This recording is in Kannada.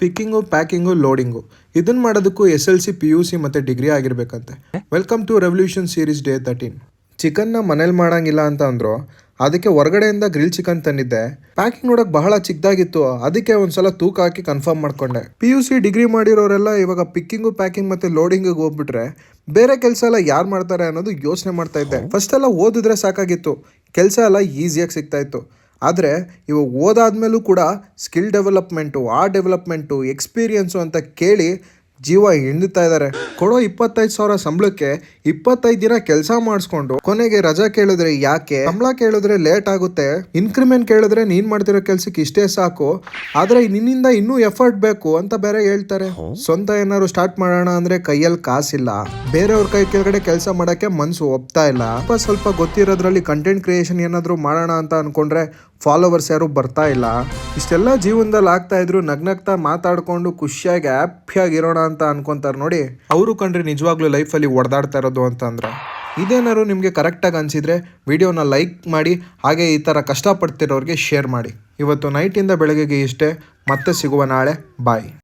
ಪಿಕ್ಕಿಂಗು, ಪ್ಯಾಕಿಂಗು, ಲೋಡಿಂಗು ಇದನ್ನ ಮಾಡೋದಕ್ಕೂ SLC, PUC ಮತ್ತು ಡಿಗ್ರಿ ಆಗಿರ್ಬೇಕಂತೆ. Welcome to revolution series day 13. ಚಿಕನ್ನ ಮನೇಲಿ ಮಾಡಂಗಿಲ್ಲ ಅಂತ ಅಂದರು. ಅದಕ್ಕೆ ಹೊರಗಡೆಯಿಂದ ಗ್ರಿಲ್ ಚಿಕನ್ ತಂದಿದ್ದೆ. ಪ್ಯಾಕಿಂಗ್ ನೋಡೋಕೆ ಬಹಳ ಚಿಕ್ಕದಾಗಿತ್ತು. ಅದಕ್ಕೆ ಒಂದ್ಸಲ ತೂಕ ಹಾಕಿ ಕನ್ಫರ್ಮ್ ಮಾಡ್ಕೊಂಡೆ. PUC ಡಿಗ್ರಿ ಮಾಡಿರೋರೆಲ್ಲ ಇವಾಗ ಪಿಕ್ಕಿಂಗು, ಪ್ಯಾಕಿಂಗ್ ಮತ್ತು ಲೋಡಿಂಗಿಗೆ ಹೋಗ್ಬಿಟ್ರೆ ಬೇರೆ ಕೆಲಸ ಎಲ್ಲ ಯಾರು ಮಾಡ್ತಾರೆ ಅನ್ನೋದು ಯೋಚನೆ ಮಾಡ್ತಾ ಇದ್ದೆ. ಫಸ್ಟ್ ಎಲ್ಲ ಓದಿದ್ರೆ ಸಾಕಾಗಿತ್ತು, ಕೆಲಸ ಎಲ್ಲ ಈಸಿಯಾಗಿ ಸಿಗ್ತಾ ಇತ್ತು. ಆದರೆ ಇವಾಗ ಓದಾದ್ಮೇಲೂ ಕೂಡ ಸ್ಕಿಲ್ ಡೆವಲಪ್ಮೆಂಟು, ಆ ಡೆವಲಪ್ಮೆಂಟು, ಎಕ್ಸ್ಪೀರಿಯನ್ಸು ಅಂತ ಕೇಳಿ ಜೀವ ಹಿಂಡ್ತಾ ಇದ್ದಾರೆ. ಕೊಡೋ 25,000 ಸಂಬಳಕ್ಕೆ 25 ದಿನ ಕೆಲಸ ಮಾಡಿಸ್ಕೊಂಡು ಕೊನೆಗೆ ರಜಾ ಕೇಳಿದ್ರೆ ಯಾಕೆ, ಸಂಬಳ ಕೇಳಿದ್ರೆ ಲೇಟ್ ಆಗುತ್ತೆ, ಇನ್ಕ್ರಿಮೆಂಟ್ ಕೇಳಿದ್ರೆ ನೀನ್ ಮಾಡ್ತಿರೋ ಕೆಲ್ಸಕ್ಕೆ ಇಷ್ಟೇ ಸಾಕು, ಆದ್ರೆ ನಿನ್ನಿಂದ ಇನ್ನೂ ಎಫರ್ಟ್ ಬೇಕು ಅಂತ ಬೇರೆ ಹೇಳ್ತಾರೆ. ಸ್ವಂತ ಏನಾದ್ರು ಸ್ಟಾರ್ಟ್ ಮಾಡೋಣ ಅಂದ್ರೆ ಕೈಯಲ್ಲಿ ಕಾಸಿಲ್ಲ, ಬೇರೆಯವ್ರ ಕೈ ಕೆಳಗಡೆ ಕೆಲಸ ಮಾಡಕ್ಕೆ ಮನ್ಸು ಒಪ್ತಾ ಇಲ್ಲ. ಸ್ವಲ್ಪ ಗೊತ್ತಿರೋದ್ರಲ್ಲಿ ಕಂಟೆಂಟ್ ಕ್ರಿಯೇಷನ್ ಏನಾದ್ರು ಮಾಡೋಣ ಅಂತ ಅನ್ಕೊಂಡ್ರೆ ಫಾಲೋವರ್ಸ್ ಯಾರು ಬರ್ತಾ ಇಲ್ಲ. ಇಷ್ಟೆಲ್ಲ ಜೀವನದಲ್ಲಿ ಆಗ್ತಾ ಇದ್ರು ನಗ್ನಗ್ತಾ ಮಾತಾಡ್ಕೊಂಡು ಖುಷಿಯಾಗಿ ಹ್ಯಾಪಿಯಾಗಿರೋಣ ಅಂತ ಅನ್ಕೊಂತಾರೆ ನೋಡಿ, ಅವರು ಕಂಡ್ರೆ ನಿಜವಾಗ್ಲೂ ಲೈಫಲ್ಲಿ ಹೊಡೆದಾಡ್ತಾ ಇರೋದು ಅಂತಂದ್ರೆ. ಇದೇನಾದ್ರು ನಿಮಗೆ ಕರೆಕ್ಟಾಗಿ ಅನಿಸಿದ್ರೆ ವಿಡಿಯೋನ ಲೈಕ್ ಮಾಡಿ, ಹಾಗೆ ಈ ಥರ ಕಷ್ಟಪಡ್ತಿರೋರಿಗೆ ಶೇರ್ ಮಾಡಿ. ಇವತ್ತು ನೈಟಿಂದ ಬೆಳಗ್ಗೆಗೆ ಇಷ್ಟೇ, ಮತ್ತೆ ಸಿಗುವ ನಾಳೆ. ಬಾಯ್.